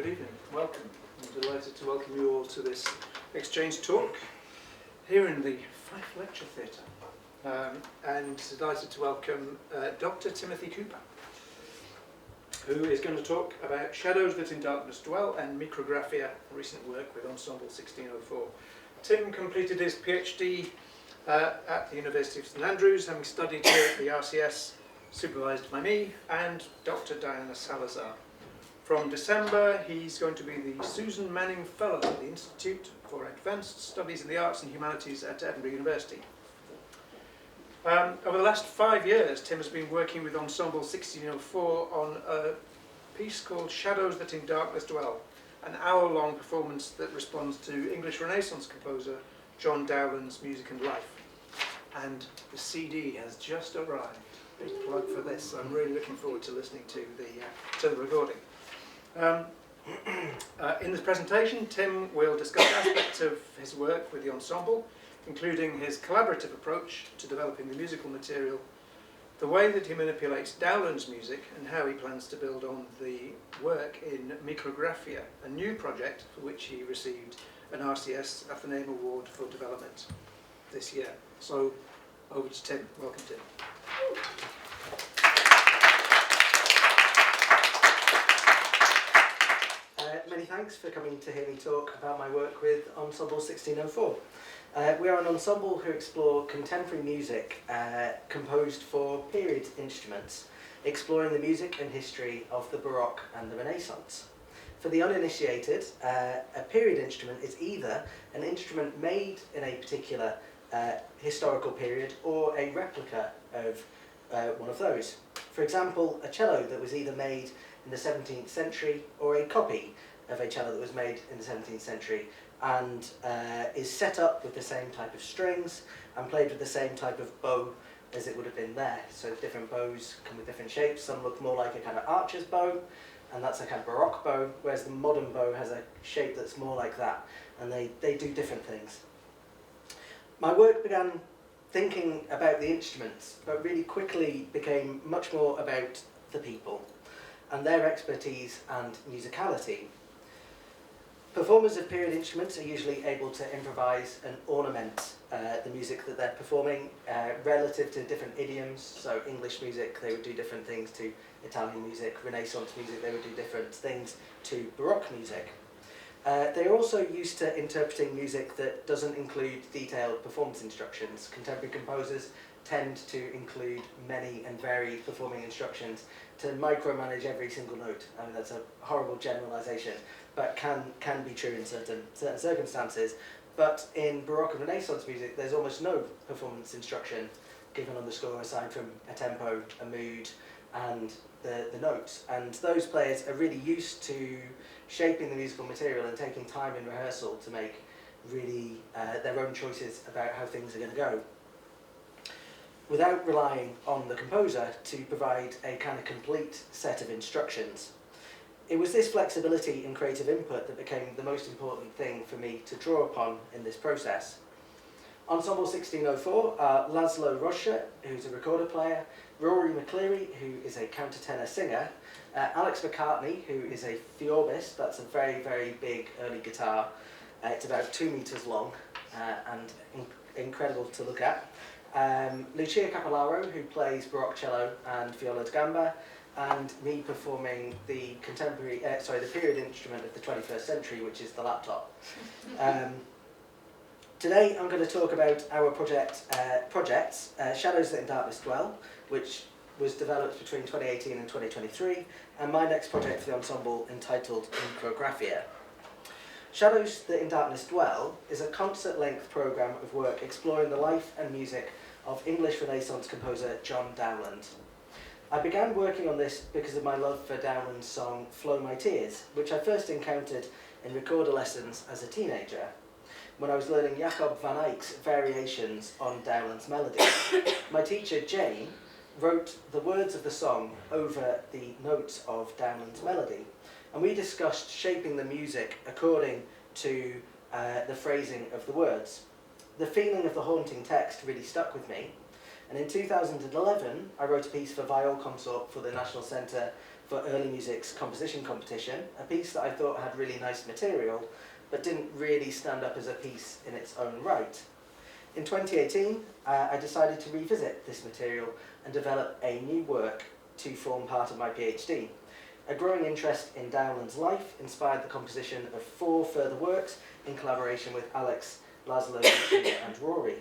Good evening, welcome. I'm delighted to welcome you all to this exchange talk here in the Fife Lecture Theatre. And delighted to welcome Dr. Timothy Cooper, who is going to talk about Shadows That in Darkness Dwell and Micrographia, recent work with Ensemble 1604. Tim completed his PhD at the University of St Andrews, having studied here at the RCS, supervised by me and Dr. Diana Salazar. From December, he's going to be the Susan Manning Fellow at the Institute for Advanced Studies in the Arts and Humanities at Edinburgh University. Over the last 5 years, Tim has been working with Ensemble 1604 on a piece called Shadows That in Darkness Dwell, an hour-long performance that responds to English Renaissance composer John Dowland's Music and Life. And the CD has just arrived. Big plug for this. I'm really looking forward to listening to the recording. In this presentation, Tim will discuss aspects of his work with the ensemble, including his collaborative approach to developing the musical material, the way that he manipulates Dowland's music, and how he plans to build on the work in Micrographia, a new project for which he received an RCS Athenaeum Award for development this year. So, over to Tim. Welcome, Tim. Many thanks for coming to hear me talk about my work with Ensemble 1604. We are an ensemble who explore contemporary music composed for period instruments, exploring the music and history of the Baroque and the Renaissance. For the uninitiated, a period instrument is either an instrument made in a particular historical period or a replica of one of those. For example, a cello that was either made in the 17th century or a copy of a cello that was made in the 17th century and is set up with the same type of strings and played with the same type of bow as it would have been there. So different bows come with different shapes. Some look more like a kind of archer's bow, and that's a kind of Baroque bow, whereas the modern bow has a shape that's more like that, and they do different things. My work began thinking about the instruments, but really quickly became much more about the people and their expertise and musicality. Performers of period instruments are usually able to improvise and ornament the music that they're performing relative to different idioms. So English music, they would do different things to Italian music. Renaissance music, they would do different things to Baroque music. They're also used to interpreting music that doesn't include detailed performance instructions. Contemporary composers tend to include many and varied performing instructions to micromanage every single note. I mean, that's a horrible generalization, but can be true in certain circumstances. But in Baroque and Renaissance music, there's almost no performance instruction given on the score aside from a tempo, a mood, and the notes. And those players are really used to shaping the musical material and taking time in rehearsal to make really their own choices about how things are going to go, without relying on the composer to provide a kind of complete set of instructions. It was this flexibility in creative input that became the most important thing for me to draw upon in this process. Ensemble 1604 are Laszlo Rocha, who's a recorder player, Rory McCleary, who is a countertenor singer, Alex McCartney, who is a theorbist, that's a very, very big early guitar. It's about 2 meters long and incredible to look at. Lucia Capellaro, who plays Baroque cello and viola da gamba, and me performing the the period instrument of the 21st century, which is the laptop. Today I'm going to talk about our projects, Shadows That in Darkness Dwell, which was developed between 2018 and 2023, and my next project for the ensemble entitled Micrographia. Shadows That in Darkness Dwell is a concert-length programme of work exploring the life and music of English Renaissance composer John Dowland. I began working on this because of my love for Dowland's song Flow My Tears, which I first encountered in recorder lessons as a teenager, when I was learning Jacob van Eyck's variations on Dowland's melody. My teacher, Jane, wrote the words of the song over the notes of Dowland's melody, and we discussed shaping the music according to the phrasing of the words. The feeling of the haunting text really stuck with me, and in 2011 I wrote a piece for viol consort for the National Centre for Early Music's composition competition, a piece that I thought had really nice material, but didn't really stand up as a piece in its own right. In 2018, I decided to revisit this material and develop a new work to form part of my PhD. A growing interest in Dowland's life inspired the composition of 4 further works in collaboration with Alex, Laszlo, and Rory.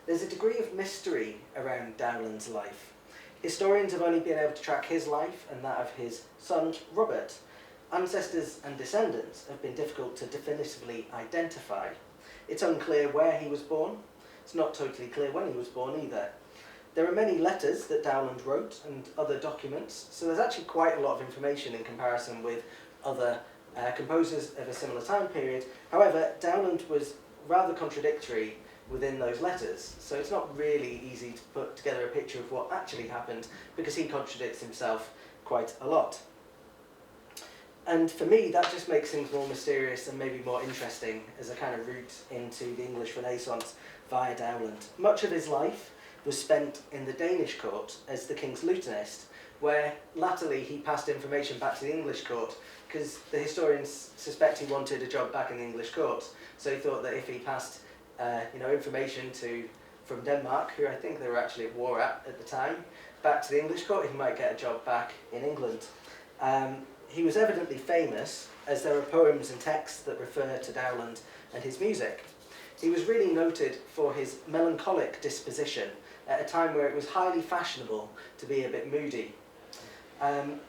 There's a degree of mystery around Dowland's life. Historians have only been able to track his life and that of his son, Robert. Ancestors and descendants have been difficult to definitively identify. It's unclear where he was born. It's not totally clear when he was born either. There are many letters that Dowland wrote and other documents, so there's actually quite a lot of information in comparison with other composers of a similar time period. However, Dowland was rather contradictory within those letters, so it's not really easy to put together a picture of what actually happened because he contradicts himself quite a lot. And for me, that just makes things more mysterious and maybe more interesting as a kind of route into the English Renaissance via Dowland. Much of his life was spent in the Danish court as the king's lieutenist, where latterly he passed information back to the English court because the historians suspect he wanted a job back in the English court. So he thought that if he passed information from Denmark, who I think they were actually at war at the time, back to the English court, he might get a job back in England. He was evidently famous, as there are poems and texts that refer to Dowland and his music. He was really noted for his melancholic disposition at a time where it was highly fashionable to be a bit moody.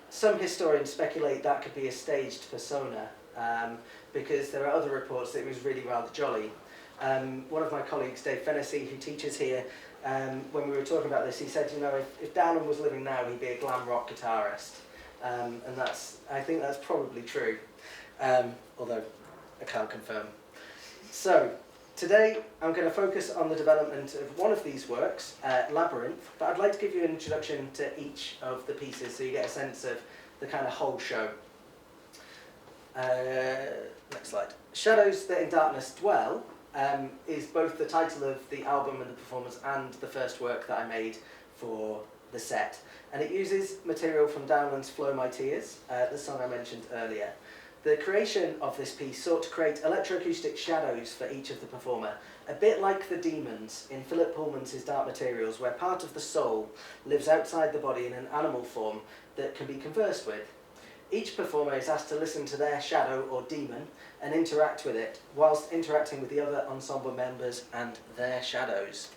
Some historians speculate that could be a staged persona, because there are other reports that he was really rather jolly. One of my colleagues, Dave Fennessy, who teaches here, when we were talking about this, he said, if Dowland was living now, he'd be a glam rock guitarist. And I think that's probably true, although I can't confirm. So, today I'm going to focus on the development of one of these works, Labyrinth, but I'd like to give you an introduction to each of the pieces so you get a sense of the kind of whole show. Next slide. Shadows That in Darkness Dwell is both the title of the album and the performance and the first work that I made for the set. And it uses material from Dowland's Flow My Tears, the song I mentioned earlier. The creation of this piece sought to create electroacoustic shadows for each of the performer, a bit like the demons in Philip Pullman's His Dark Materials, where part of the soul lives outside the body in an animal form that can be conversed with. Each performer is asked to listen to their shadow or demon and interact with it, whilst interacting with the other ensemble members and their shadows.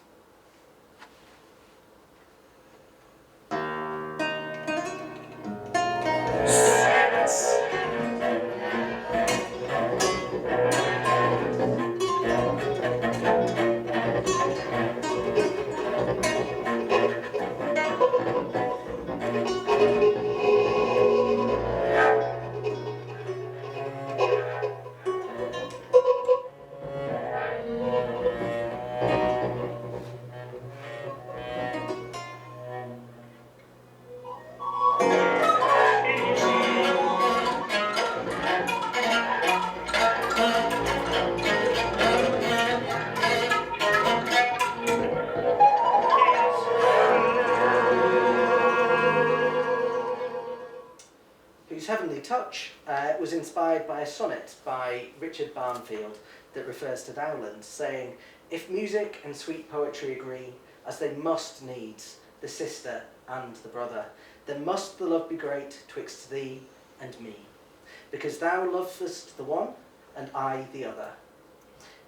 Heavenly Touch was inspired by a sonnet by Richard Barnfield that refers to Dowland, saying, "If music and sweet poetry agree, as they must needs, the sister and the brother, then must the love be great twixt thee and me, because thou lovest the one, and I the other.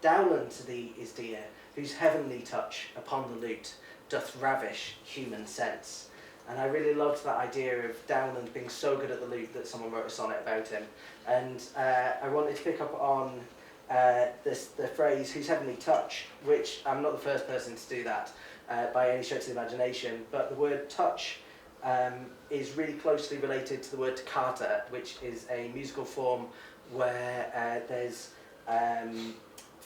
Dowland to thee is dear, whose heavenly touch upon the lute doth ravish human sense." And I really loved that idea of Dowland being so good at the lute that someone wrote a sonnet about him. And I wanted to pick up on the phrase, whose heavenly touch, which I'm not the first person to do that by any stretch of the imagination, but the word touch is really closely related to the word toccata, which is a musical form where there's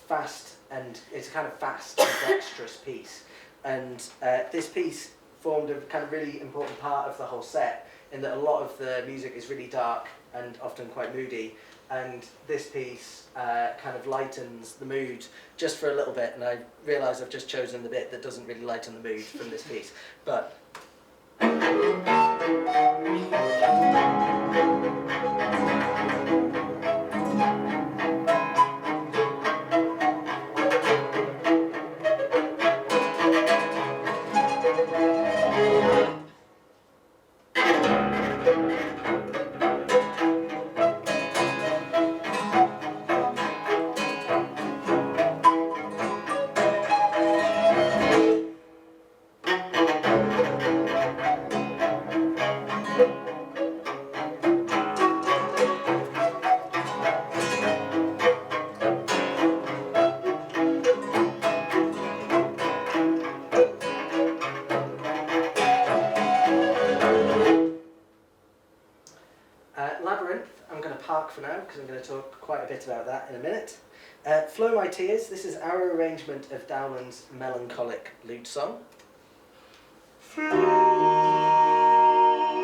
fast, and it's a kind of fast and dexterous piece. And this piece formed a kind of really important part of the whole set, in that a lot of the music is really dark and often quite moody, and this piece kind of lightens the mood just for a little bit, and I realise I've just chosen the bit that doesn't really lighten the mood from this piece, but Labyrinth, I'm going to park for now because I'm going to talk quite a bit about that in a minute. Flow My Tears, this is our arrangement of Dowland's melancholic lute song. Flow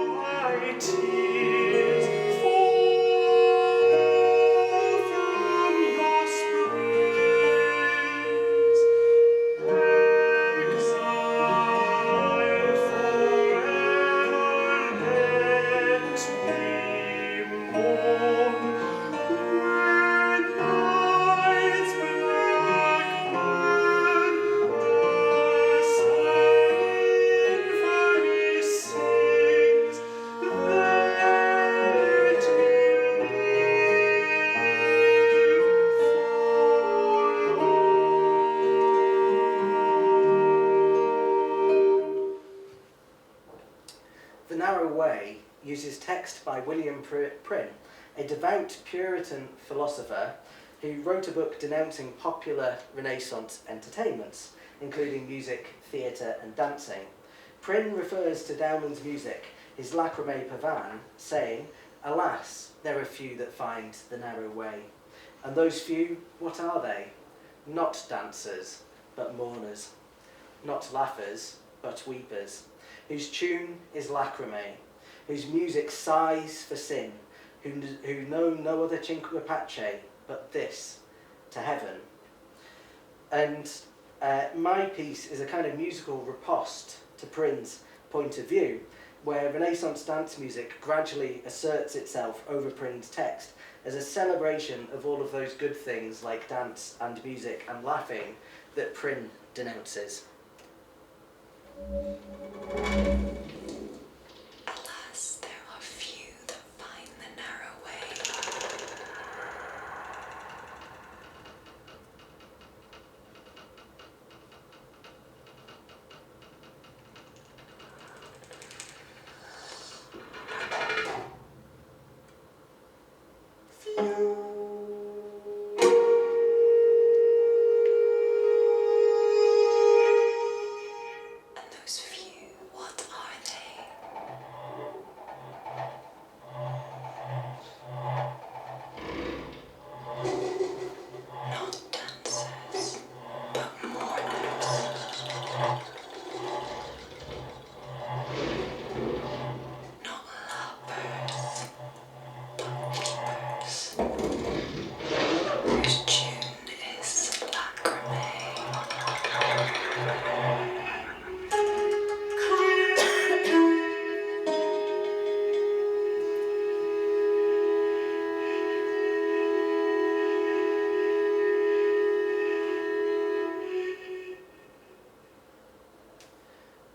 my tears, fall from your springs, exile forever let me mourn. When night's black burn, symphony sings, let me The Narrow Way uses text by William Prynne, a devout Puritan philosopher who wrote a book denouncing popular Renaissance entertainments, including music, theatre and dancing. Prynne refers to Dowland's music, his Lacrymae Pavane, saying, "Alas, there are few that find the narrow way. And those few, what are they? Not dancers, but mourners. Not laughers, but weepers, whose tune is Lacrymae, whose music sighs for sin, who know no other cinque pace but this, to heaven." And my piece is a kind of musical riposte to Prynne's point of view, where Renaissance dance music gradually asserts itself over Prynne's text as a celebration of all of those good things like dance and music and laughing that Prynne denounces. Alas, there are few that find the narrow way. And those few, what are they? Not dancers, but mourners. Not lovers, but weepers, whose tune is Lacrymae.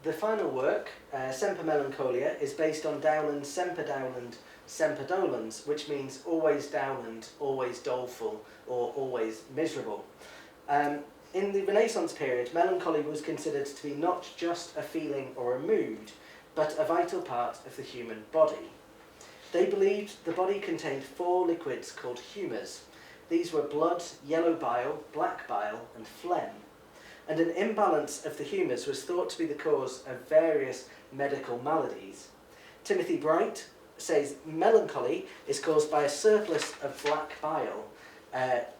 The final work, Semper Melancholia, is based on Dowland's Semper Dowland, Semper Dolens, which means always Dowland, always doleful, or always miserable. In the Renaissance period, melancholy was considered to be not just a feeling or a mood, but a vital part of the human body. They believed the body contained 4 liquids called humours. These were blood, yellow bile, black bile, and phlegm. And an imbalance of the humours was thought to be the cause of various medical maladies. Timothy Bright says melancholy is caused by a surplus of black bile,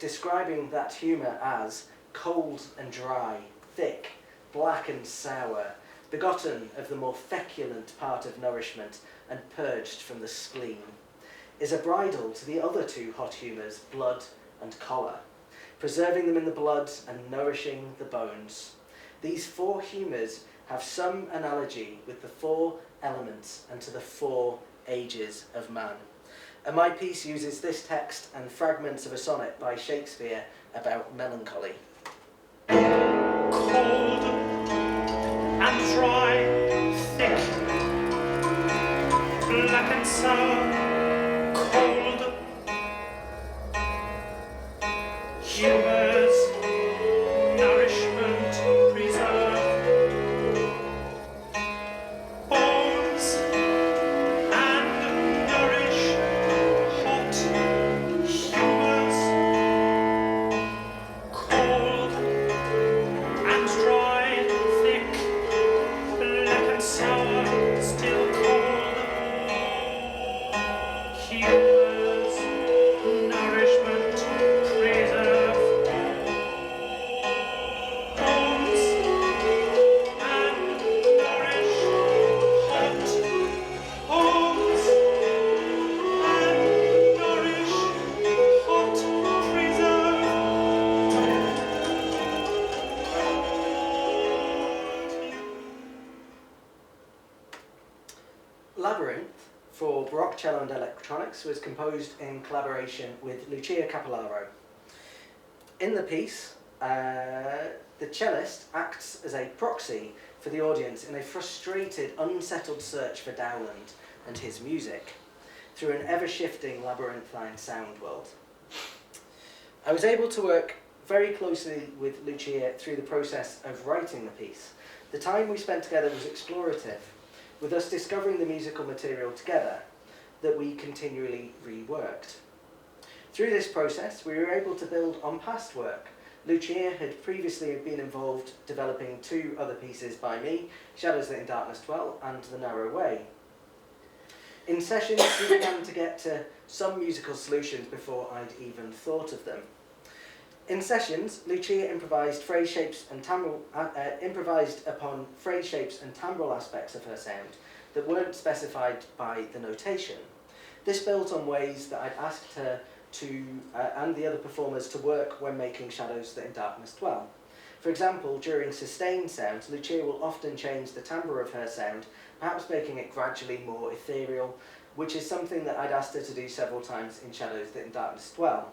describing that humour as cold and dry, thick, black and sour, begotten of the more feculent part of nourishment and purged from the spleen, is a bridle to the other 2 hot humours, blood and choler, preserving them in the blood and nourishing the bones. These 4 humours have some analogy with the 4 elements and to the 4 ages of man. And my piece uses this text and fragments of a sonnet by Shakespeare about melancholy. Cold and dry, thick, black and sour, cold, humors, nourishment, preserve, bones, and nourish, hot, humors, cold, and dry, thick, black and sour, still cold, humors, nourishment, preserve, bones, and nourish, hot, bones, and nourish, hot, preserve. Labyrinth for Baroque cello and electronics was composed in collaboration with Lucia Capellaro. In the piece, the cellist acts as a proxy for the audience in a frustrated, unsettled search for Dowland and his music through an ever-shifting labyrinthine sound world. I was able to work very closely with Lucia through the process of writing the piece. The time we spent together was explorative, with us discovering the musical material together that we continually reworked. Through this process, we were able to build on past work. Lucia had previously been involved developing 2 other pieces by me, Shadows That in Darkness Dwell and The Narrow Way. In sessions, we began to get to some musical solutions before I'd even thought of them. In sessions, Lucia improvised upon phrase shapes and timbral aspects of her sound that weren't specified by the notation. This built on ways that I'd asked her to, and the other performers to work when making Shadows That in Darkness Dwell. For example, during sustained sounds, Lucia will often change the timbre of her sound, perhaps making it gradually more ethereal, which is something that I'd asked her to do several times in Shadows That in Darkness Dwell.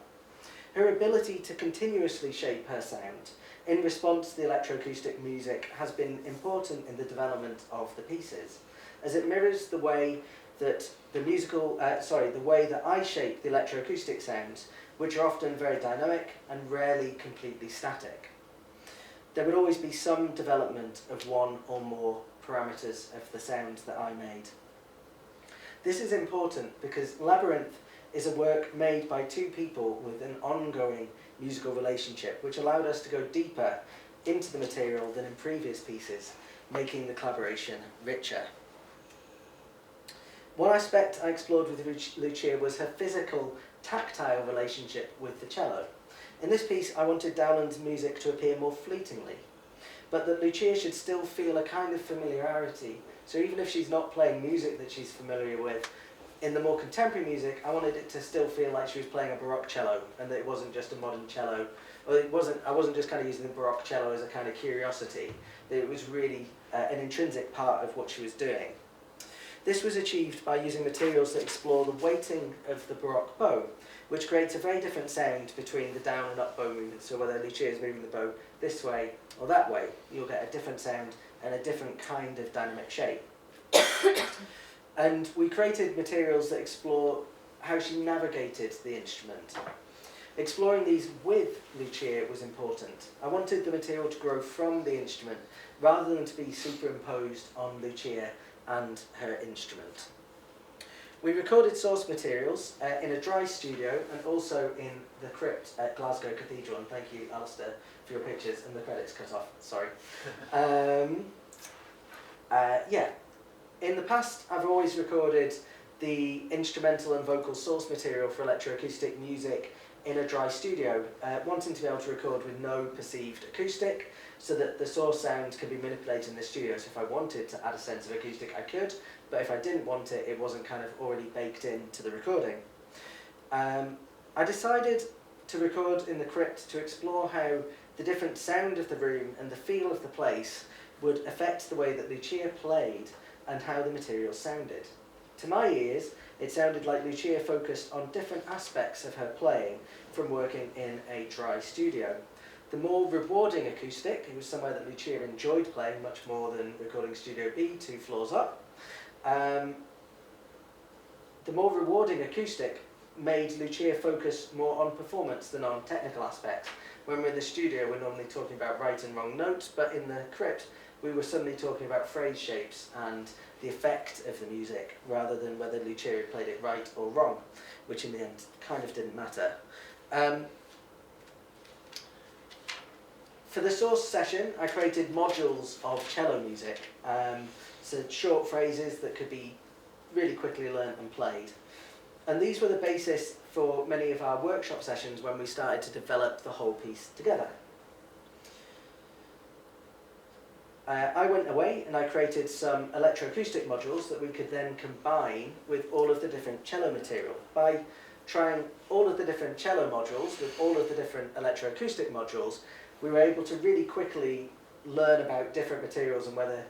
Her ability to continuously shape her sound in response to the electroacoustic music has been important in the development of the pieces, as it mirrors the way that the way that I shape the electroacoustic sounds, which are often very dynamic and rarely completely static. There would always be some development of one or more parameters of the sounds that I made. This is important because Labyrinth is a work made by 2 people with an ongoing musical relationship, which allowed us to go deeper into the material than in previous pieces, making the collaboration richer. One aspect I explored with Lucia was her physical, tactile relationship with the cello. In this piece, I wanted Dowland's music to appear more fleetingly, but that Lucia should still feel a kind of familiarity. So even if she's not playing music that she's familiar with, in the more contemporary music, I wanted it to still feel like she was playing a Baroque cello, and that it wasn't just a modern cello. Or I wasn't just kind of using the Baroque cello as a kind of curiosity. That it was really an intrinsic part of what she was doing. This was achieved by using materials that explore the weighting of the Baroque bow, which creates a very different sound between the down and up bow movements. So whether Lucia is moving the bow this way or that way, you'll get a different sound and a different kind of dynamic shape. And we created materials that explore how she navigated the instrument. Exploring these with Lucia was important. I wanted the material to grow from the instrument rather than to be superimposed on Lucia and her instrument. We recorded source materials in a dry studio and also in the crypt at Glasgow Cathedral, and thank you, Alistair, for your pictures, and the credits cut off, sorry. In the past, I've always recorded the instrumental and vocal source material for electroacoustic music in a dry studio, wanting to be able to record with no perceived acoustic, so that the source sound can be manipulated in the studio. So if I wanted to add a sense of acoustic, I could, but if I didn't want it, it wasn't kind of already baked into the recording. I decided to record in the crypt to explore how the different sound of the room and the feel of the place would affect the way that Lucia played and how the material sounded. To my ears, it sounded like Lucia focused on different aspects of her playing from working in a dry studio. The more rewarding acoustic, it was somewhere that Lucia enjoyed playing much more than recording Studio B, 2 floors up. The more rewarding acoustic made Lucia focus more on performance than on technical aspects. When we're in the studio, we're normally talking about right and wrong notes, but in the crypt, we were suddenly talking about phrase shapes and the effect of the music, rather than whether Lucia had played it right or wrong, which in the end kind of didn't matter. For the source session, I created modules of cello music, so short phrases that could be really quickly learnt and played. And these were the basis for many of our workshop sessions when we started to develop the whole piece together. I went away and I created some electroacoustic modules that we could then combine with all of the different cello material. By trying all of the different cello modules with all of the different electroacoustic modules, we were able to really quickly learn about different materials and whether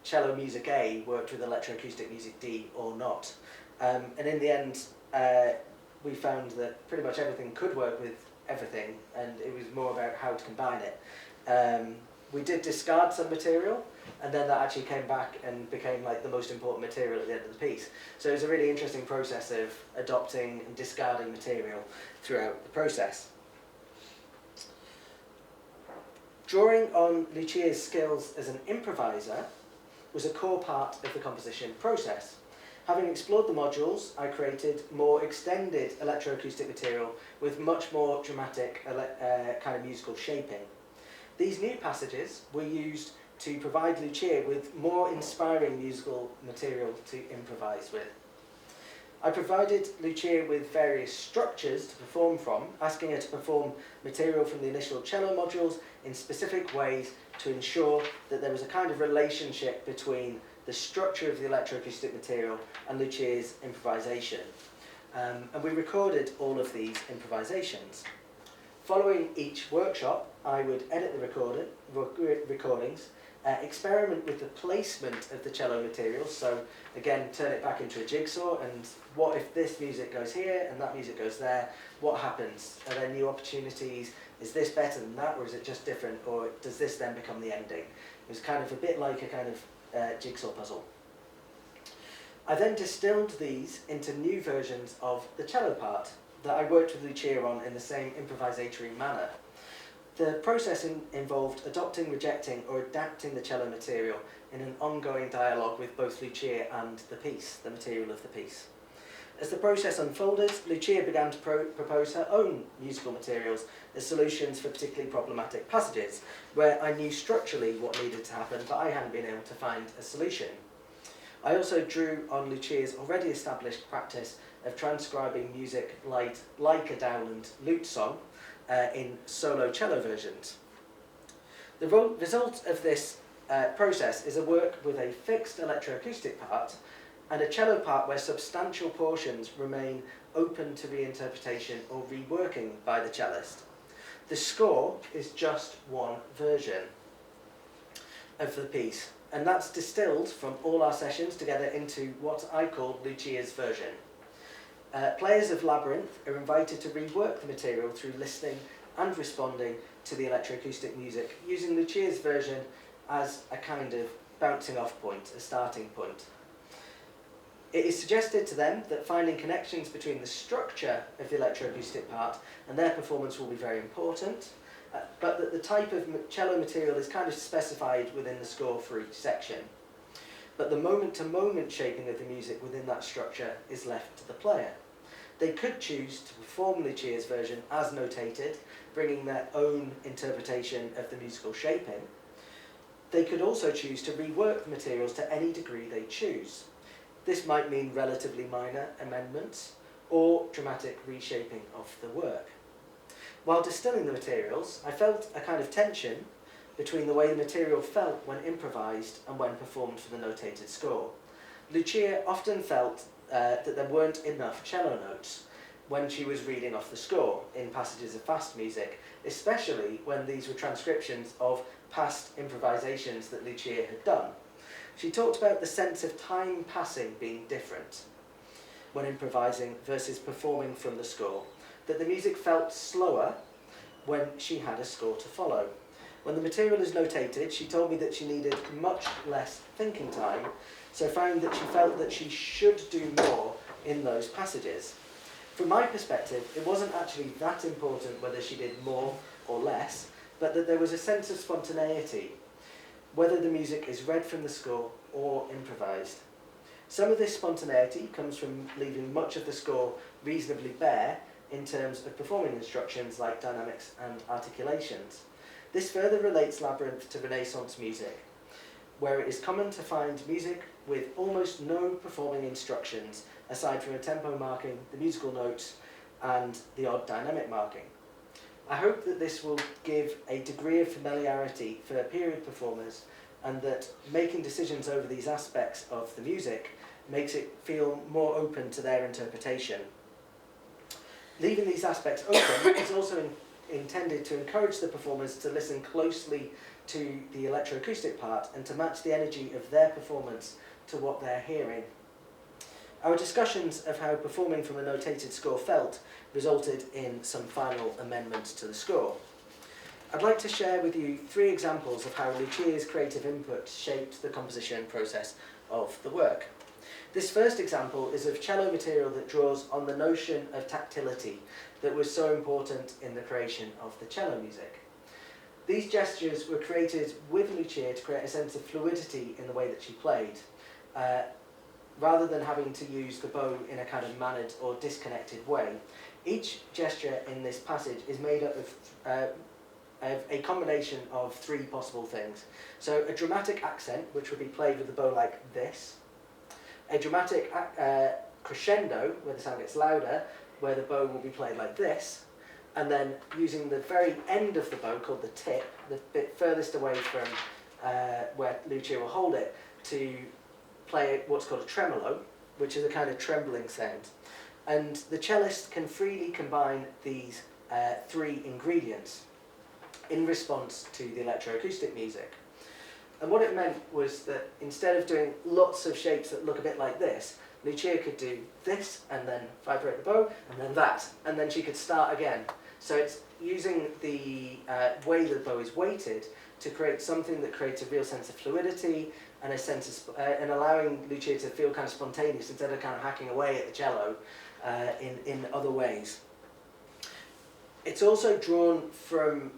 cello music A worked with electroacoustic music D or not. And in the end, we found that pretty much everything could work with everything, and it was more about how to combine it. We did discard some material, and then that actually came back and became like the most important material at the end of the piece. So it was a really interesting process of adopting and discarding material throughout the process. Drawing on Lucia's skills as an improviser was a core part of the composition process. Having explored the modules, I created more extended electroacoustic material with much more dramatic kind of musical shaping. These new passages were used to provide Lucia with more inspiring musical material to improvise with. I provided Lucia with various structures to perform from, asking her to perform material from the initial cello modules in specific ways to ensure that there was a kind of relationship between the structure of the electroacoustic material and Lucia's improvisation. And we recorded all of these improvisations. Following each workshop, I would edit the recordings, experiment with the placement of the cello materials, so again turn it back into a jigsaw, and what if this music goes here and that music goes there, what happens? Are there new opportunities? Is this better than that, or is it just different, or does this then become the ending? It was kind of a bit like a kind of jigsaw puzzle. I then distilled these into new versions of the cello part that I worked with Lucia on in the same improvisatory manner. The process involved adopting, rejecting, or adapting the cello material in an ongoing dialogue with both Lucia and the piece, the material of the piece. As the process unfolded, Lucia began to propose her own musical materials as solutions for particularly problematic passages, where I knew structurally what needed to happen, but I hadn't been able to find a solution. I also drew on Lucia's already established practice of transcribing music like a Dowland lute song in solo cello versions. The result of this process is a work with a fixed electroacoustic part and a cello part where substantial portions remain open to reinterpretation or reworking by the cellist. The score is just one version of the piece, and that's distilled from all our sessions together into what I call Lucia's version. Players of Labyrinth are invited to rework the material through listening and responding to the electroacoustic music, using Lucia's version as a kind of bouncing off point, a starting point. It is suggested to them that finding connections between the structure of the electroacoustic part and their performance will be very important, but that the type of cello material is kind of specified within the score for each section. But the moment-to-moment shaping of the music within that structure is left to the player. They could choose to perform Lucia's version as notated, bringing their own interpretation of the musical shaping. They could also choose to rework the materials to any degree they choose. This might mean relatively minor amendments or dramatic reshaping of the work. While distilling the materials, I felt a kind of tension between the way the material felt when improvised and when performed for the notated score. Lucia often felt that there weren't enough cello notes, when she was reading off the score in passages of fast music, especially when these were transcriptions of past improvisations that Lucia had done. She talked about the sense of time passing being different when improvising versus performing from the score, that the music felt slower when she had a score to follow. When the material is notated, she told me that she needed much less thinking time, so found that she felt that she should do more in those passages. From my perspective, it wasn't actually that important whether she did more or less, but that there was a sense of spontaneity, whether the music is read from the score or improvised. Some of this spontaneity comes from leaving much of the score reasonably bare in terms of performing instructions like dynamics and articulations. This further relates Labyrinth to Renaissance music, where it is common to find music with almost no performing instructions aside from a tempo marking, the musical notes, and the odd dynamic marking. I hope that this will give a degree of familiarity for period performers, and that making decisions over these aspects of the music makes it feel more open to their interpretation. Leaving these aspects open is also intended to encourage the performers to listen closely to the electroacoustic part and to match the energy of their performance to what they're hearing. Our discussions of how performing from a notated score felt resulted in some final amendments to the score. I'd like to share with you 3 examples of how Lucia's creative input shaped the composition process of the work. This first example is of cello material that draws on the notion of tactility that was so important in the creation of the cello music. These gestures were created with Lucia to create a sense of fluidity in the way that she played, rather than having to use the bow in a kind of mannered or disconnected way. Each gesture in this passage is made up of a combination of 3 possible things. So a dramatic accent, which would be played with the bow like this, a dramatic crescendo, where the sound gets louder, where the bow will be played like this, and then using the very end of the bow, called the tip, the bit furthest away from where Lucia will hold it, to play what's called a tremolo, which is a kind of trembling sound. And the cellist can freely combine these 3 ingredients in response to the electroacoustic music. And what it meant was that instead of doing lots of shapes that look a bit like this, Lucia could do this and then vibrate the bow, and then that, and then she could start again. So it's using the way the bow is weighted to create something that creates a real sense of fluidity and a sense of, and allowing Lucia to feel kind of spontaneous instead of kind of hacking away at the cello in other ways. It's also drawn from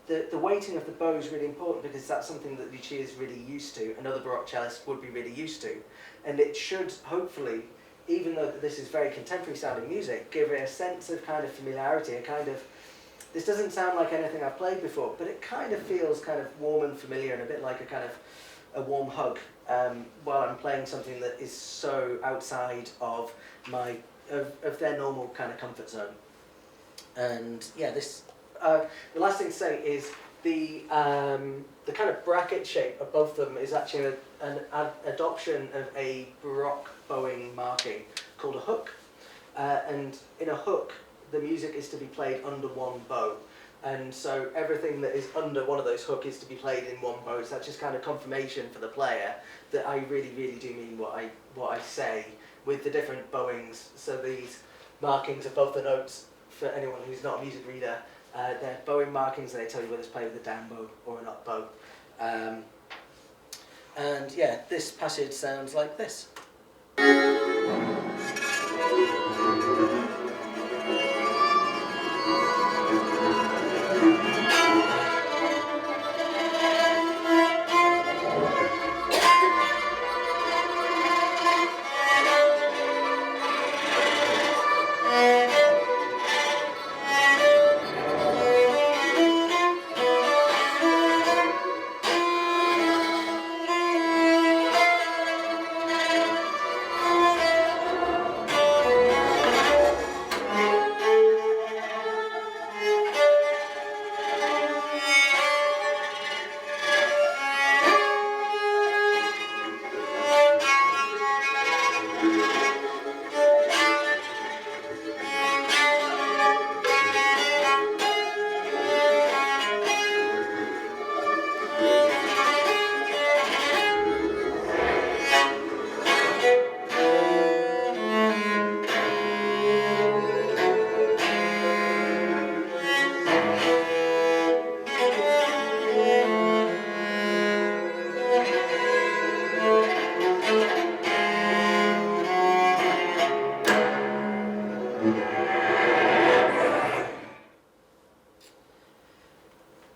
the weighting of the bow is really important because that's something that Lucia is really used to, and other Baroque cellists would be really used to. And it should, hopefully, even though this is very contemporary sounding music, give it a sense of kind of familiarity, a kind of, this doesn't sound like anything I've played before, but it kind of feels kind of warm and familiar and a bit like a kind of a warm hug while I'm playing something that is so outside of my, of their normal kind of comfort zone. And yeah, this, the last thing to say is the kind of bracket shape above them is actually an adoption of a Baroque bowing marking called a hook. And in a hook, the music is to be played under one bow. And so everything that is under one of those hooks is to be played in one bow. So that's just kind of confirmation for the player that I really, really do mean what I say with the different bowings. So these markings above the notes, for anyone who's not a music reader, they're bowing markings, and they tell you whether it's played with a down bow or an up bow. And yeah, this passage sounds like this.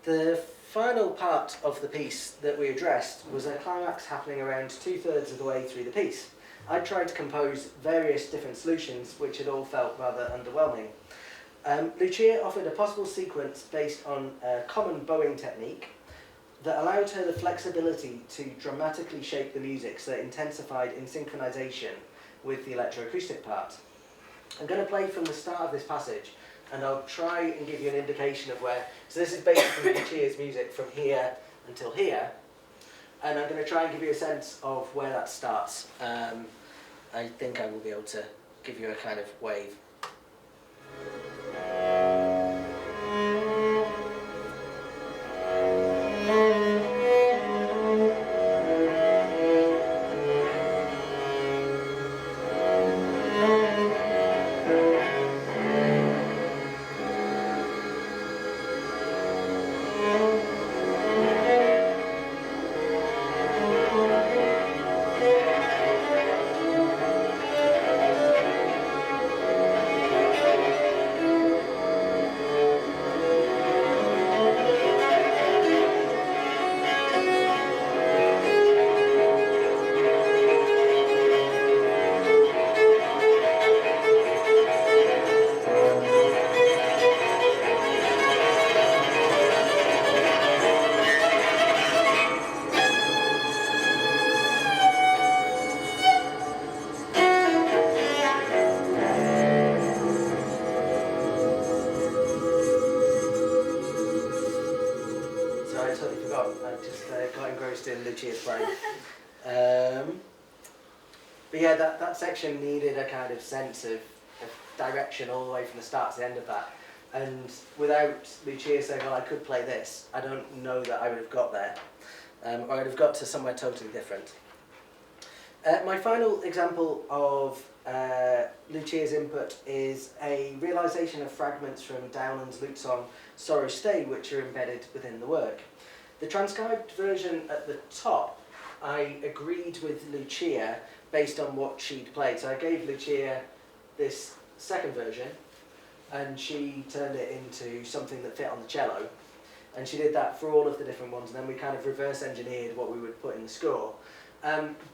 The final part of the piece that we addressed was a climax happening around 2/3 of the way through the piece. I tried to compose various different solutions which had all felt rather underwhelming. Lucia offered a possible sequence based on a common bowing technique that allowed her the flexibility to dramatically shape the music so it intensified in synchronization with the electroacoustic part. I'm going to play from the start of this passage, and I'll try and give you an indication of where. So this is basically Lucia's music from here until here, and I'm going to try and give you a sense of where that starts. I think I will be able to give you a kind of wave. In Lucia's brain. But yeah, that section needed a kind of sense of direction all the way from the start to the end of that. And without Lucia saying, well, I could play this, I don't know that I would have got there. Or I'd have got to somewhere totally different. My final example of Lucia's input is a realisation of fragments from Dowland's lute song Sorrow Stay, which are embedded within the work. The transcribed version at the top, I agreed with Lucia based on what she'd played. So I gave Lucia this second version, and she turned it into something that fit on the cello. And she did that for all of the different ones, and then we kind of reverse engineered what we would put in the score.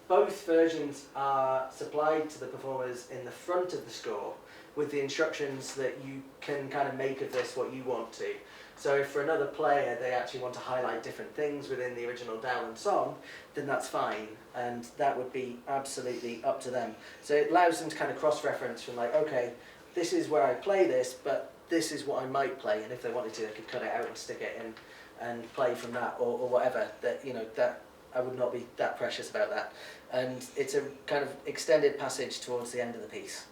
Both versions are supplied to the performers in the front of the score with the instructions that you can kind of make of this what you want to. So if for another player they actually want to highlight different things within the original Dowland song, then that's fine, and that would be absolutely up to them. So it allows them to kind of cross-reference from like, okay, this is where I play this, but this is what I might play, and if they wanted to, they could cut it out and stick it in and play from that, or whatever. That, you know, that I would not be that precious about that. And it's a kind of extended passage towards the end of the piece.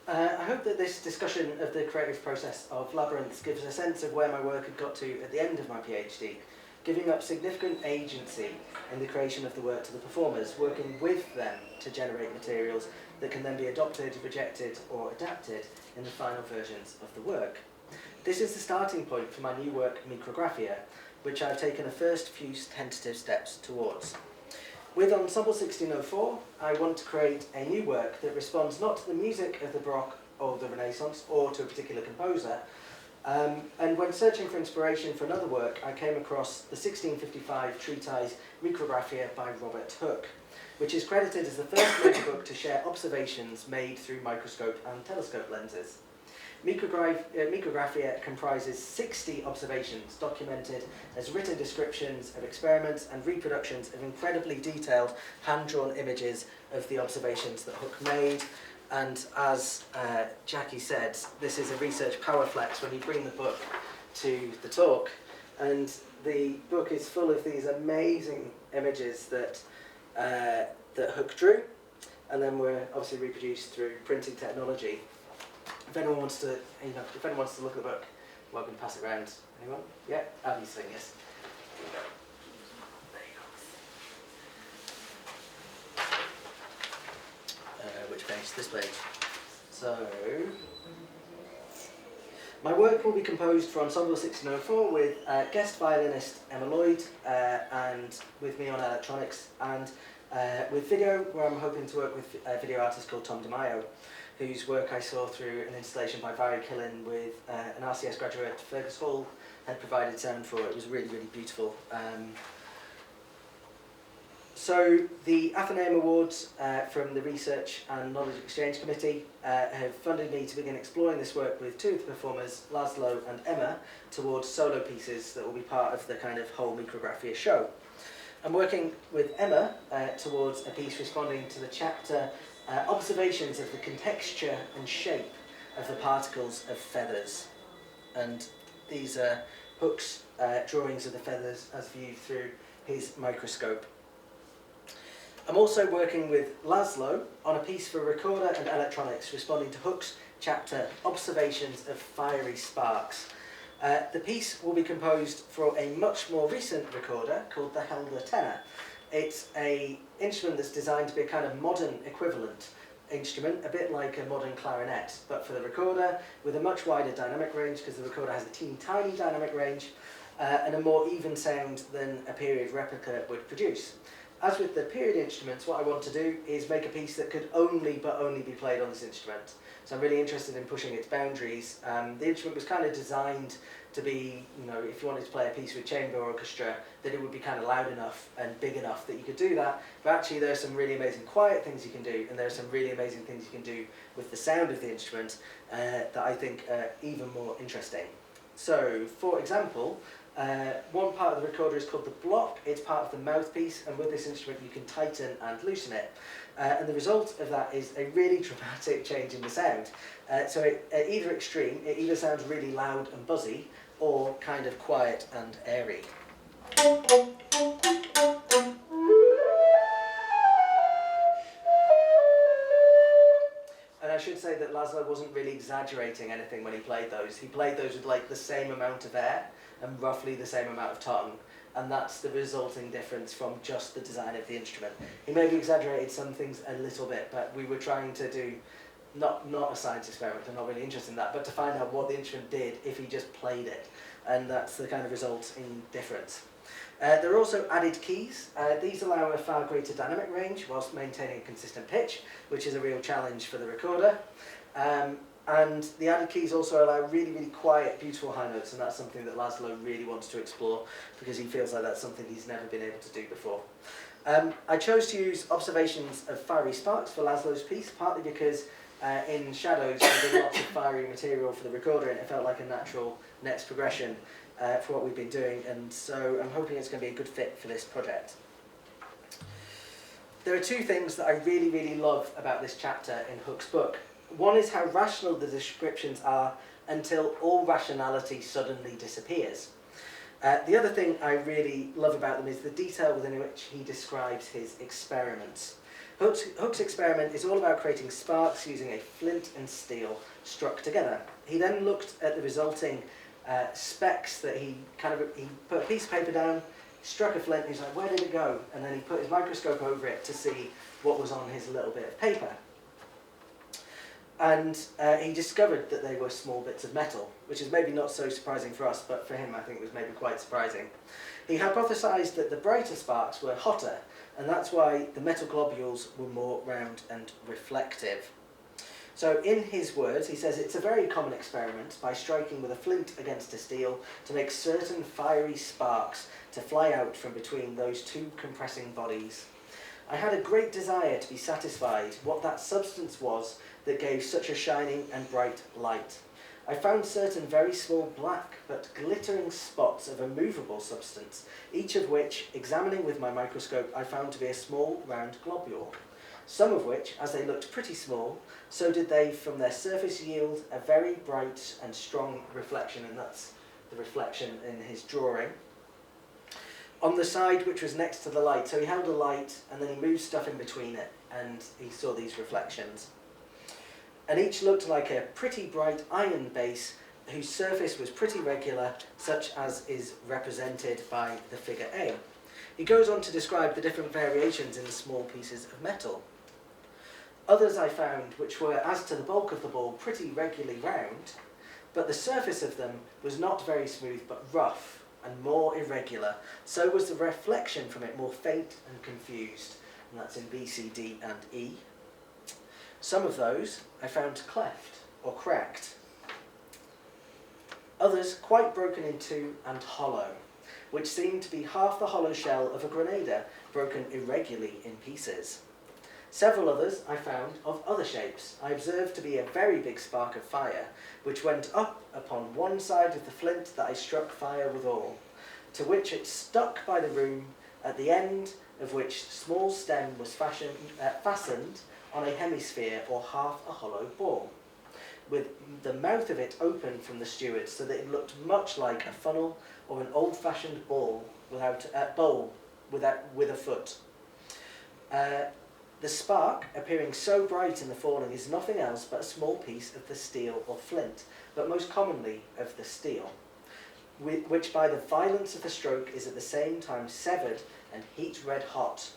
I hope that this discussion of the creative process of labyrinths gives a sense of where my work had got to at the end of my PhD, giving up significant agency in the creation of the work to the performers, working with them to generate materials that can then be adopted, rejected or adapted in the final versions of the work. This is the starting point for my new work, Micrographia, which I've taken a first few tentative steps towards. With Ensemble 1604, I want to create a new work that responds not to the music of the Baroque or the Renaissance or to a particular composer. And when searching for inspiration for another work, I came across the 1655 treatise Micrographia by Robert Hooke, which is credited as the first major book to share observations made through microscope and telescope lenses. Micrographia comprises 60 observations documented as written descriptions of experiments and reproductions of incredibly detailed hand-drawn images of the observations that Hooke made. And as Jackie said, this is a research power flex when you bring the book to the talk. And the book is full of these amazing images that Hooke drew, and then were obviously reproduced through printing technology. If anyone wants to, if anyone wants to look at the book, welcome to pass it around. Anyone? Yeah, Abby's saying yes. There you go. Which page? This page. So, my work will be composed for Ensemble 1604 with guest violinist Emma Lloyd and with me on electronics, and with video, where I'm hoping to work with a video artist called Tom DeMaio, whose work I saw through an installation by Barry Killen with an RCS graduate, Fergus Hall, had provided sound for. It was really, really beautiful. So the Athenaeum Awards from the Research and Knowledge Exchange Committee have funded me to begin exploring this work with two of the performers, Laszlo and Emma, towards solo pieces that will be part of the kind of whole Micrographia show. I'm working with Emma towards a piece responding to the chapter Observations of the Contexture and Shape of the Particles of Feathers. And these are Hooke's drawings of the feathers as viewed through his microscope. I'm also working with Laszlo on a piece for recorder and electronics responding to Hooke's chapter Observations of Fiery Sparks. The piece will be composed for a much more recent recorder called the Helder tenor. It's an instrument that's designed to be a kind of modern equivalent instrument, a bit like a modern clarinet, but for the recorder, with a much wider dynamic range, because the recorder has a teeny tiny dynamic range, and a more even sound than a period replica would produce. As with the period instruments, what I want to do is make a piece that could only be played on this instrument. So I'm really interested in pushing its boundaries. The instrument was kind of designed to be, if you wanted to play a piece with chamber orchestra, that it would be kind of loud enough and big enough that you could do that. But actually there are some really amazing quiet things you can do, and there are some really amazing things you can do with the sound of the instrument that I think are even more interesting. So, for example, one part of the recorder is called the block. It's part of the mouthpiece, and with this instrument you can tighten and loosen it. And the result of that is a really dramatic change in the sound. So at either extreme, it either sounds really loud and buzzy, or kind of quiet and airy. And I should say that Laszlo wasn't really exaggerating anything when he played those. He played those with like the same amount of air and roughly the same amount of tongue, and that's the resulting difference from just the design of the instrument. He maybe exaggerated some things a little bit, but we were trying to do not a science experiment, I'm not really interested in that, but to find out what the instrument did if he just played it, and that's the kind of result in difference. There are also added keys. These allow a far greater dynamic range whilst maintaining a consistent pitch, which is a real challenge for the recorder. And the added keys also allow really, really quiet, beautiful high notes, and that's something that Laszlo really wants to explore because he feels like that's something he's never been able to do before. I chose to use Observations of Fiery Sparks for Laszlo's piece, partly because in Shadows we did lots of fiery material for the recorder, and it felt like a natural next progression for what we've been doing, and so I'm hoping it's going to be a good fit for this project. There are two things that I really, really love about this chapter in Hooke's book. One is how rational the descriptions are until all rationality suddenly disappears. The other thing I really love about them is the detail within which he describes his experiments. Hook's experiment is all about creating sparks using a flint and steel struck together. He then looked at the resulting specks that he put a piece of paper down, struck a flint, and he's like, where did it go? And then he put his microscope over it to see what was on his little bit of paper. And he discovered that they were small bits of metal, which is maybe not so surprising for us, but for him I think it was maybe quite surprising. He hypothesized that the brighter sparks were hotter, and that's why the metal globules were more round and reflective. So in his words, he says, it's a very common experiment by striking with a flint against a steel to make certain fiery sparks to fly out from between those two compressing bodies. I had a great desire to be satisfied what that substance was that gave such a shining and bright light. I found certain very small black but glittering spots of a movable substance, each of which, examining with my microscope, I found to be a small round globule. Some of which, as they looked pretty small, so did they from their surface yield a very bright and strong reflection, and that's the reflection in his drawing. On the side which was next to the light, so he held a light and then he moved stuff in between it, and he saw these reflections. And each looked like a pretty bright iron base whose surface was pretty regular, such as is represented by the figure A. He goes on to describe the different variations in the small pieces of metal. Others I found which were, as to the bulk of the ball, pretty regularly round, but the surface of them was not very smooth but rough and more irregular, so was the reflection from it more faint and confused, and that's in B, C, D and E. Some of those I found cleft or cracked. Others quite broken in two and hollow, which seemed to be half the hollow shell of a grenada broken irregularly in pieces. Several others I found of other shapes. I observed to be a very big spark of fire, which went up upon one side of the flint that I struck fire withal, to which it stuck by the room, at the end of which small stem was fastened on a hemisphere or half a hollow ball, with the mouth of it open from the steward, so that it looked much like a funnel or an old-fashioned bowl with a foot. The spark, appearing so bright in the falling, is nothing else but a small piece of the steel or flint, but most commonly of the steel, which by the violence of the stroke is at the same time severed and heat red hot,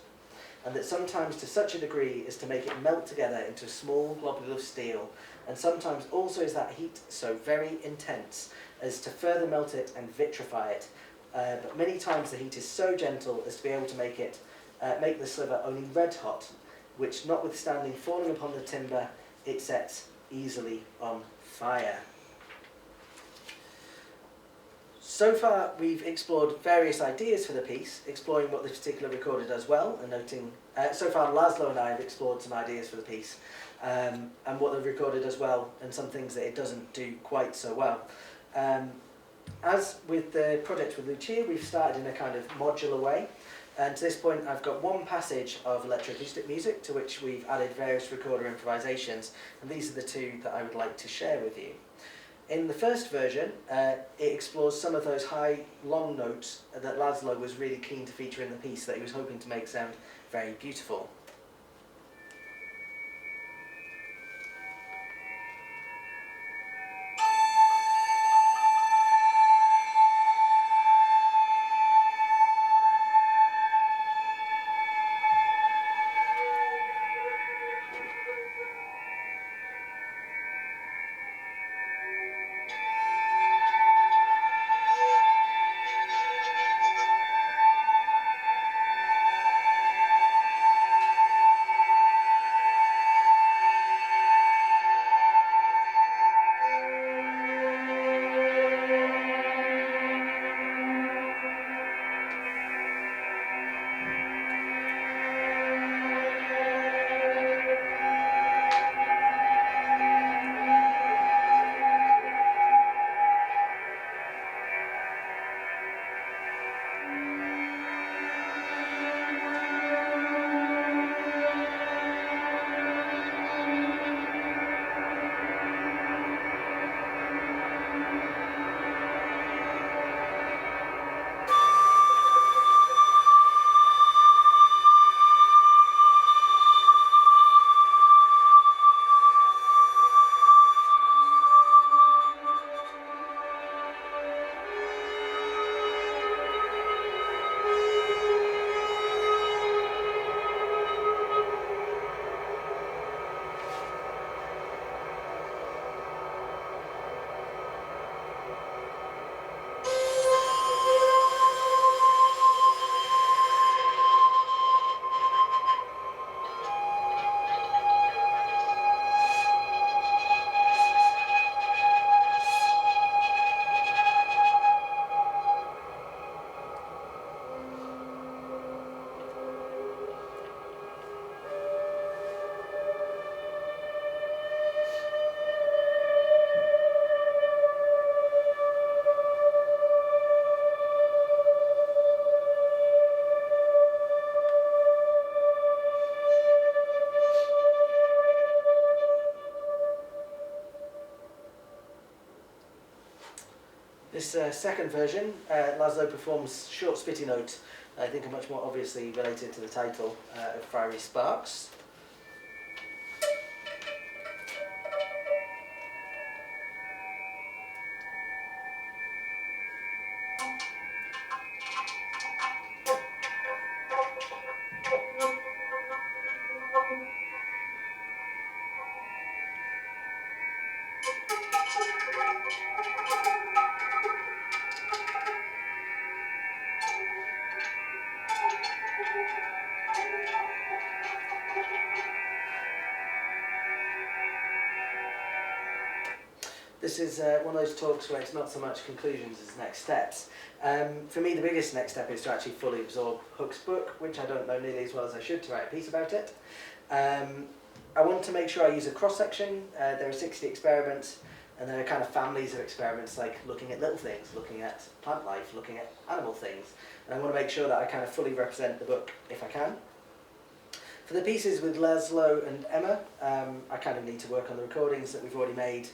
and that sometimes to such a degree as to make it melt together into a small globule of steel, and sometimes also is that heat so very intense as to further melt it and vitrify it, but many times the heat is so gentle as to be able to make the sliver only red hot, which notwithstanding falling upon the timber, it sets easily on fire. So far we've explored various ideas for the piece, exploring what the particular recorder does well, and noting, so far Laszlo and I have explored some ideas for the piece, and what the recorder does well, and some things that it doesn't do quite so well. As with the project with Lucia, we've started in a kind of modular way, and to this point I've got one passage of electroacoustic music to which we've added various recorder improvisations, and these are the two that I would like to share with you. In the first version, it explores some of those high, long notes that Laszlo was really keen to feature in the piece, that he was hoping to make sound very beautiful. This second version, Laszlo performs Short Spitty Note, I think are much more obviously related to the title of Fiery Sparks. This is one of those talks where it's not so much conclusions as next steps. For me, the biggest next step is to actually fully absorb Hook's book, which I don't know nearly as well as I should to write a piece about it. I want to make sure I use a cross-section. There are 60 experiments, and there are kind of families of experiments, like looking at little things, looking at plant life, looking at animal things. And I want to make sure that I kind of fully represent the book if I can. For the pieces with Laszlo and Emma, I kind of need to work on the recordings that we've already made,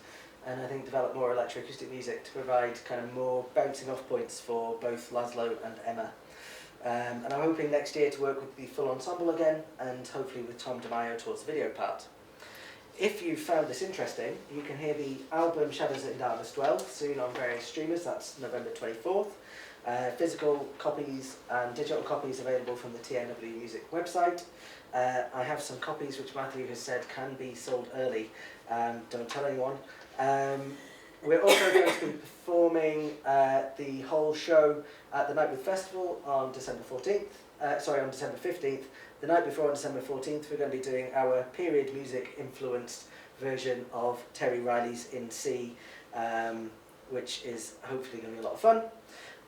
and I think develop more electroacoustic music to provide kind of more bouncing off points for both Laszlo and Emma. And I'm hoping next year to work with the full ensemble again, and hopefully with Tom DeMaio towards the video part. If you found this interesting, you can hear the album Shadows That in Darkness Dwell soon on various streamers. That's November 24th. Physical copies and digital copies available from the TNW Music website. I have some copies which Matthew has said can be sold early. Don't tell anyone. We're also going to be performing the whole show at the Nightwood Festival on December 15th. The night before, on December 14th, we're going to be doing our period music influenced version of Terry Riley's In C, which is hopefully going to be a lot of fun.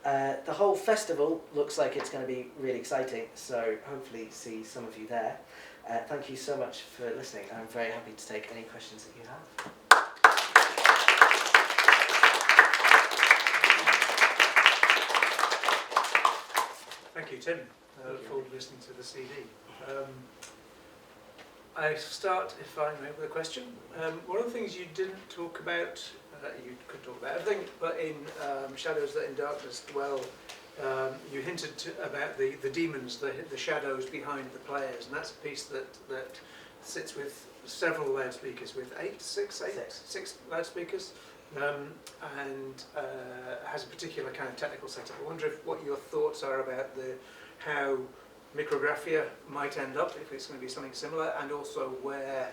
The whole festival looks like it's going to be really exciting, so hopefully see some of you there. Thank you so much for listening. I'm very happy to take any questions that you have. Thank you, Tim. I look forward to listening to the CD. I start, if I may, with a question. One of the things you didn't talk about, you could talk about everything, but in Shadows That in Darkness Dwell, you hinted about the demons, the shadows behind the players, and that's a piece that sits with several loudspeakers, with six loudspeakers, and has a particular kind of technical setup. I wonder what your thoughts are about how Micrographia might end up, if it's going to be something similar, and also where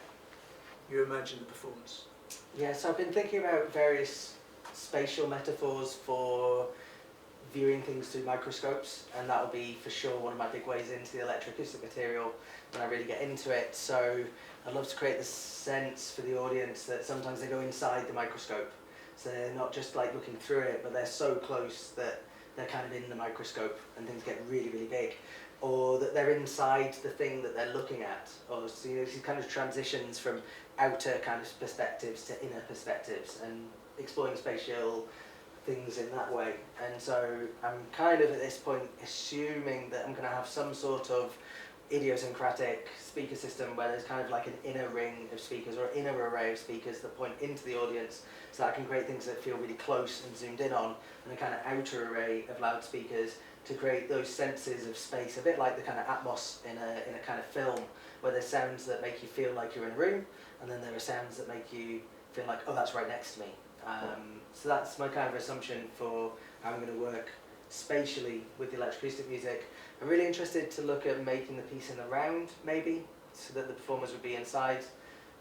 you imagine the performance. Yeah, so I've been thinking about various spatial metaphors for viewing things through microscopes, and that'll be for sure one of my big ways into the electroacoustic material when I really get into it. So I'd love to create the sense for the audience that sometimes they go inside the microscope, so they're not just like looking through it, but they're so close that they're kind of in the microscope and things get really, really big, or that they're inside the thing that they're looking at, or so, you know, these kind of transitions from outer kind of perspectives to inner perspectives, and exploring spatial things in that way. And so I'm kind of at this point assuming that I'm going to have some sort of idiosyncratic speaker system where there's kind of like an inner ring of speakers or inner array of speakers that point into the audience, so that I can create things that feel really close and zoomed in on, and a kind of outer array of loudspeakers to create those senses of space, a bit like the kind of atmos in a kind of film, where there's sounds that make you feel like you're in a room, and then there are sounds that make you feel like, oh, that's right next to me. So that's my kind of assumption for how I'm going to work spatially with the electroacoustic music. I'm really interested to look at making the piece in the round, maybe, so that the performers would be inside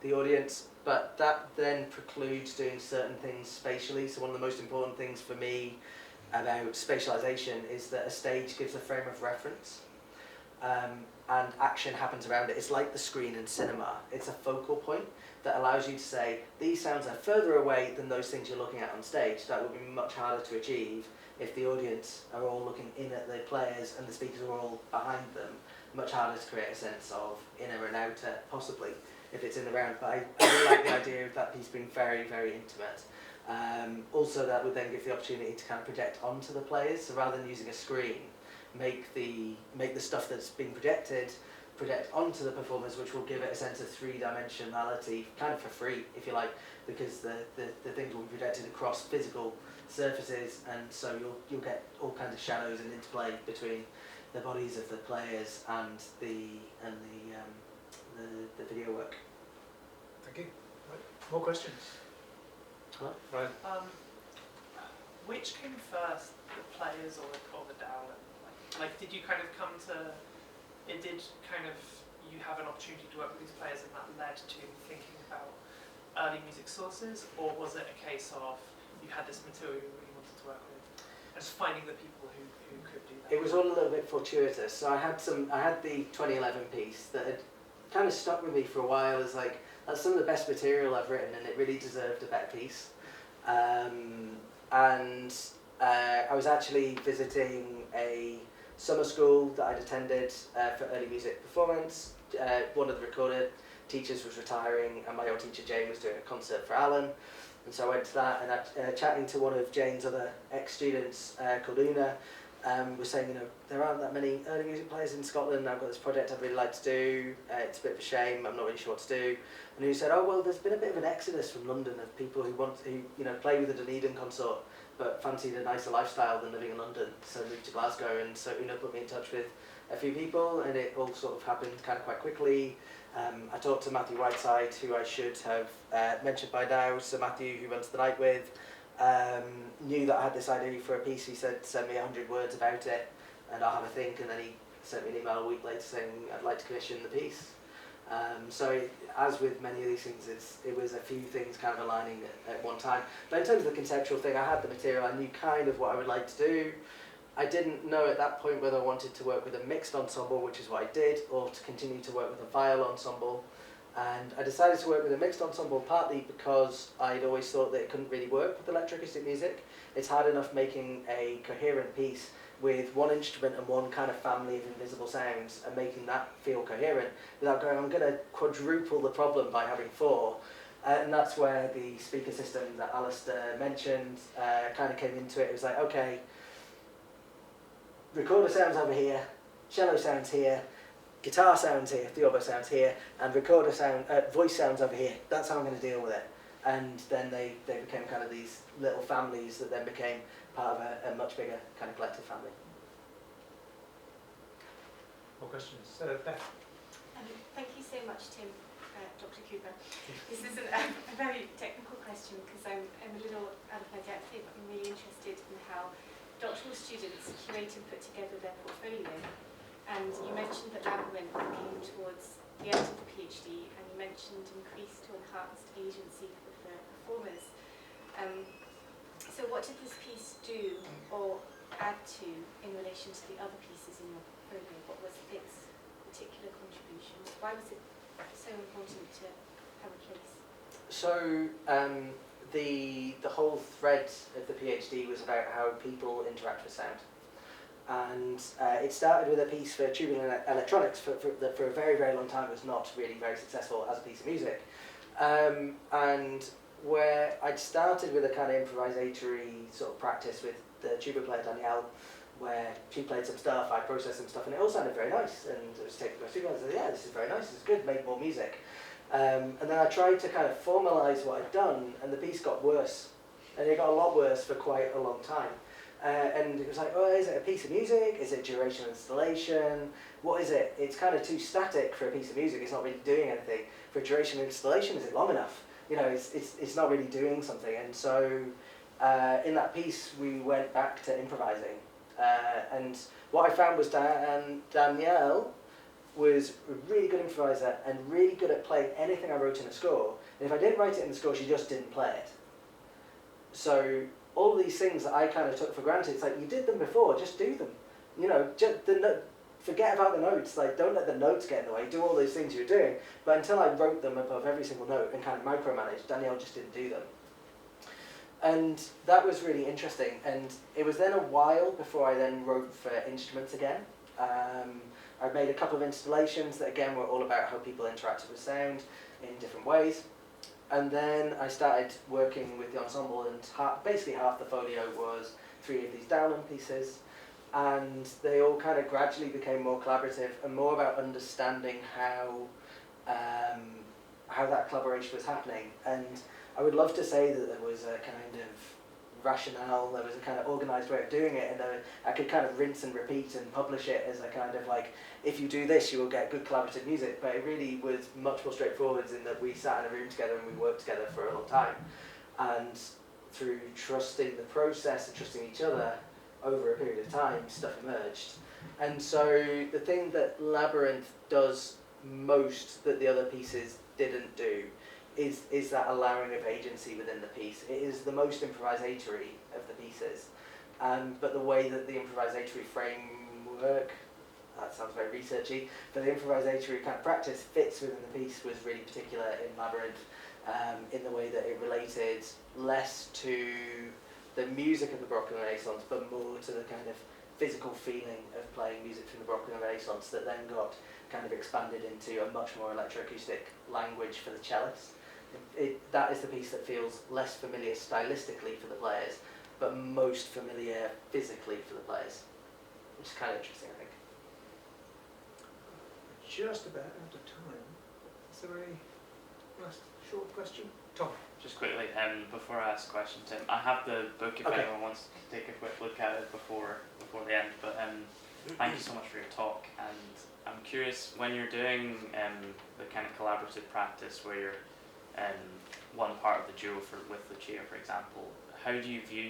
the audience, but that then precludes doing certain things spatially. So one of the most important things for me about spatialization is that a stage gives a frame of reference, and action happens around it. It's like the screen in cinema. It's a focal point that allows you to say, these sounds are further away than those things you're looking at on stage. That would be much harder to achieve if the audience are all looking in at the players and the speakers are all behind them. Much harder to create a sense of inner and outer, possibly, if it's in the round. But I really like the idea of that piece being very, very intimate. Also, that would then give the opportunity to kind of project onto the players. So rather than using a screen, make the stuff that's being projected project onto the performers, which will give it a sense of three-dimensionality, kind of for free, if you like, because the things will be projected across physical surfaces, and so you'll get all kinds of shadows and interplay between the bodies of the players and the video work. Thank you. Right. More questions? Hello? Right. Which came first, the players or the DAO? Like, did you kind of come to? It did kind of. You have an opportunity to work with these players, and that led to thinking about early music sources, or was it a case of you had this material you really wanted to work with, and just finding the people who could do that? It was all a little bit fortuitous. So I had the 2011 piece that had kind of stuck with me for a while as like, that's some of the best material I've written, and it really deserved a better piece. I was actually visiting a summer school that I'd attended for early music performance. One of the recorder teachers was retiring, and my old teacher Jane was doing a concert for Alan. And so I went to that, and chatting to one of Jane's other ex-students called Una, was saying, you know, there aren't that many early music players in Scotland. I've got this project I'd really like to do. It's a bit of a shame. I'm not really sure what to do. And he said, oh well, there's been a bit of an exodus from London of people who play with the Dunedin consort, but fancied a nicer lifestyle than living in London. So moved to Glasgow, and so Una put me in touch with a few people, and it all sort of happened kind of quite quickly. I talked to Matthew Whiteside, who I should have mentioned by now. So Matthew, who runs the night with, knew that I had this idea for a piece. He said, send me 100 words about it and I'll have a think, and then he sent me an email a week later saying I'd like to commission the piece. As with many of these things, it was a few things kind of aligning at one time. But in terms of the conceptual thing, I had the material, I knew kind of what I would like to do. I didn't know at that point whether I wanted to work with a mixed ensemble, which is what I did, or to continue to work with a viol ensemble. And I decided to work with a mixed ensemble partly because I'd always thought that it couldn't really work with electroacoustic music. It's hard enough making a coherent piece with one instrument and one kind of family of invisible sounds and making that feel coherent without going, I'm going to quadruple the problem by having four. And that's where the speaker system that Alistair mentioned kind of came into it. It was like, okay, recorder sounds over here, cello sounds here, guitar sounds here, theorbo sounds here, and recorder sound, voice sounds over here. That's how I'm going to deal with it. And then they became kind of these little families that then became part of a much bigger kind of collective family. More questions? Beth? Thank you so much, Tim, Dr. Cooper. This is a very technical question because I'm a little out of my depth here, but I'm really interested in how doctoral students curate and put together their portfolio. And you mentioned that that went looking towards the end of the PhD, and you mentioned increased or enhanced agency of the performers. So what did this piece do or add to in relation to the other pieces in your portfolio? What was its particular contribution? Why was it so important to have a place? So the whole thread of the PhD was about how people interact with sound. And it started with a piece for tubular electronics that for a very, very long time was not really very successful as a piece of music. And where I'd started with a kind of improvisatory sort of practice with the tuba player Danielle, where she played some stuff, I processed some stuff, and it all sounded very nice. And I was taking my tuba and I said, yeah, this is very nice, this is good, make more music. And then I tried to kind of formalise what I'd done, and the piece got worse. And it got a lot worse for quite a long time. And it was like, oh, is it a piece of music? Is it durational installation? What is it? It's kind of too static for a piece of music. It's not really doing anything. For a durational installation, is it long enough? You know, it's not really doing something. And so in that piece, we went back to improvising. And what I found was Danielle was a really good improviser and really good at playing anything I wrote in a score. And if I didn't write it in the score, she just didn't play it. So all of these things that I kind of took for granted, it's like, you did them before, just do them. You know, forget about the notes, like, don't let the notes get in the way, do all those things you're doing. But until I wrote them above every single note and kind of micromanaged, Danielle just didn't do them. And that was really interesting. And it was then a while before I then wrote for instruments again. I made a couple of installations that again were all about how people interacted with sound in different ways. And then I started working with the ensemble, and basically half the folio was 3 of these Dowland pieces. and they all kind of gradually became more collaborative and more about understanding how that collaboration was happening. And I would love to say that there was a kind of rationale, there was a kind of organised way of doing it, and I could kind of rinse and repeat and publish it as a kind of like, if you do this you will get good collaborative music, but it really was much more straightforward in that we sat in a room together and we worked together for a long time, and through trusting the process and trusting each other over a period of time, stuff emerged. And so the thing that Labyrinth does most that the other pieces didn't do is that allowing of agency within the piece. It is the most improvisatory of the pieces, but the way that the improvisatory framework, that sounds very researchy, but the improvisatory kind of practice fits within the piece was really particular in Labyrinth, in the way that it related less to the music of the Baroque and Renaissance, but more to the kind of physical feeling of playing music from the Baroque and Renaissance that then got kind of expanded into a much more electroacoustic language for the cellist. That is the piece that feels less familiar stylistically for the players, but most familiar physically for the players, which is kind of interesting, I think. Just about out of time. Is there any last short question? Tom? Just quickly, before I ask a question, Tim, I have the book if Okay. anyone wants to take a quick look at it before the end, but thank you so much for your talk, and I'm curious, when you're doing the kind of collaborative practice where you're one part of the duo with Lucia, for example, how do you view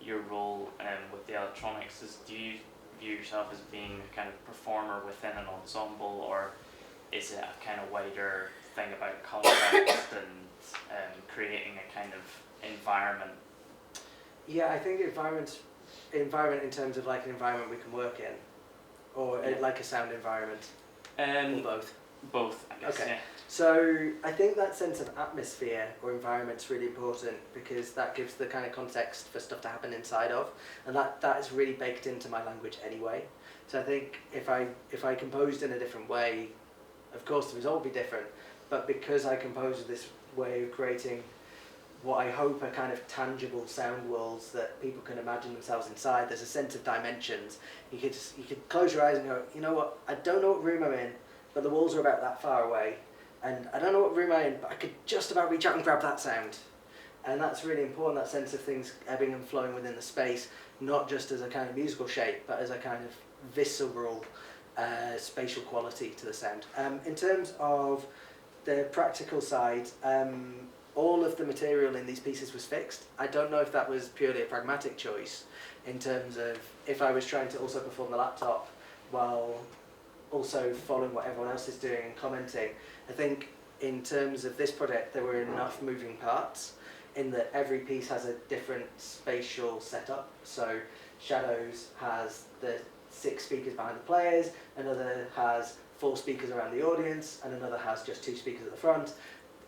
your role with the electronics? Do you view yourself as being a kind of performer within an ensemble, or is it a kind of wider thing about context and creating a kind of environment? Yeah, I think environment in terms of like an environment we can work in, or like a sound environment, or both. Both, I guess. Okay. Yeah. So I think that sense of atmosphere or environment is really important, because that gives the kind of context for stuff to happen inside of, and that is really baked into my language anyway. So I think if I composed in a different way, of course the result would be different, but because I compose with this way of creating what I hope are kind of tangible sound worlds that people can imagine themselves inside, there's a sense of dimensions. You could close your eyes and go, you know what, I don't know what room I'm in, but the walls are about that far away, and I don't know what room I'm in, but I could just about reach out and grab that sound. And that's really important, that sense of things ebbing and flowing within the space, not just as a kind of musical shape, but as a kind of visceral spatial quality to the sound. In terms of the practical side, all of the material in these pieces was fixed. I don't know if that was purely a pragmatic choice, in terms of if I was trying to also perform the laptop while also following what everyone else is doing and commenting. I think in terms of this project there were enough moving parts in that every piece has a different spatial setup. So Shadows has the 6 speakers behind the players, another has 4 speakers around the audience, and another has just 2 speakers at the front.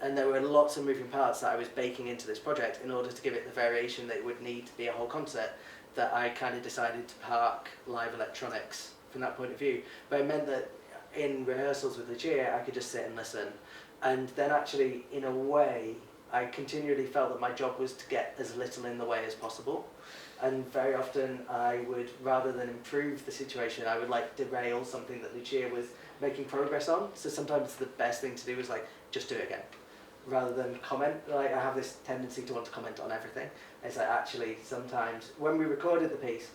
And there were lots of moving parts that I was baking into this project in order to give it the variation that it would need to be a whole concert, that I kind of decided to park live electronics from that point of view. But it meant that in rehearsals with Lucia, I could just sit and listen. And then actually, in a way, I continually felt that my job was to get as little in the way as possible. And very often I would, rather than improve the situation, I would like derail something that Lucia was making progress on. So sometimes the best thing to do was like, just do it again, rather than comment. Like, I have this tendency to want to comment on everything. It's like, actually, sometimes when we recorded the piece,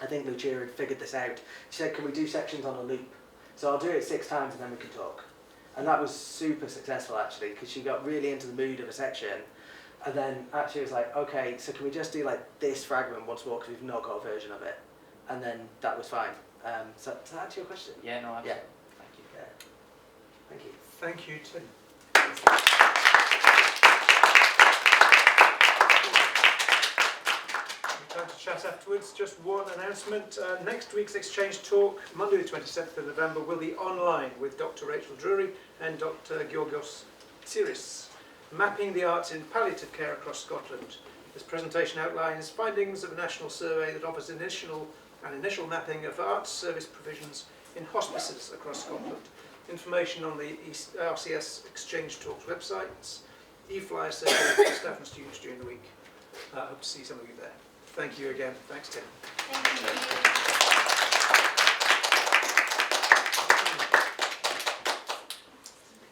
I think Lucia had figured this out. She said, can we do sections on a loop? So I'll do it 6 times and then we can talk. And that was super successful, actually, because she got really into the mood of a section. And then actually it was like, okay, so can we just do like this fragment once more, because we've not got a version of it. And then that was fine. So does that answer your question? Yeah, no, absolutely. Yeah. Thank you. Yeah. Thank you. Thank you, Tim. Time to chat afterwards. Just one announcement. Next week's exchange talk, Monday the 27th of November, will be online with Dr. Rachel Drury and Dr. Georgios Tsiris, Mapping the Arts in Palliative Care Across Scotland. This presentation outlines findings of a national survey that offers an initial mapping of arts service provisions in hospices across Scotland. Information on the RCS Exchange Talks websites, e-flyer sessions for staff and students during the week. I hope to see some of you there. Thank you again. Thanks, Tim. Thank you.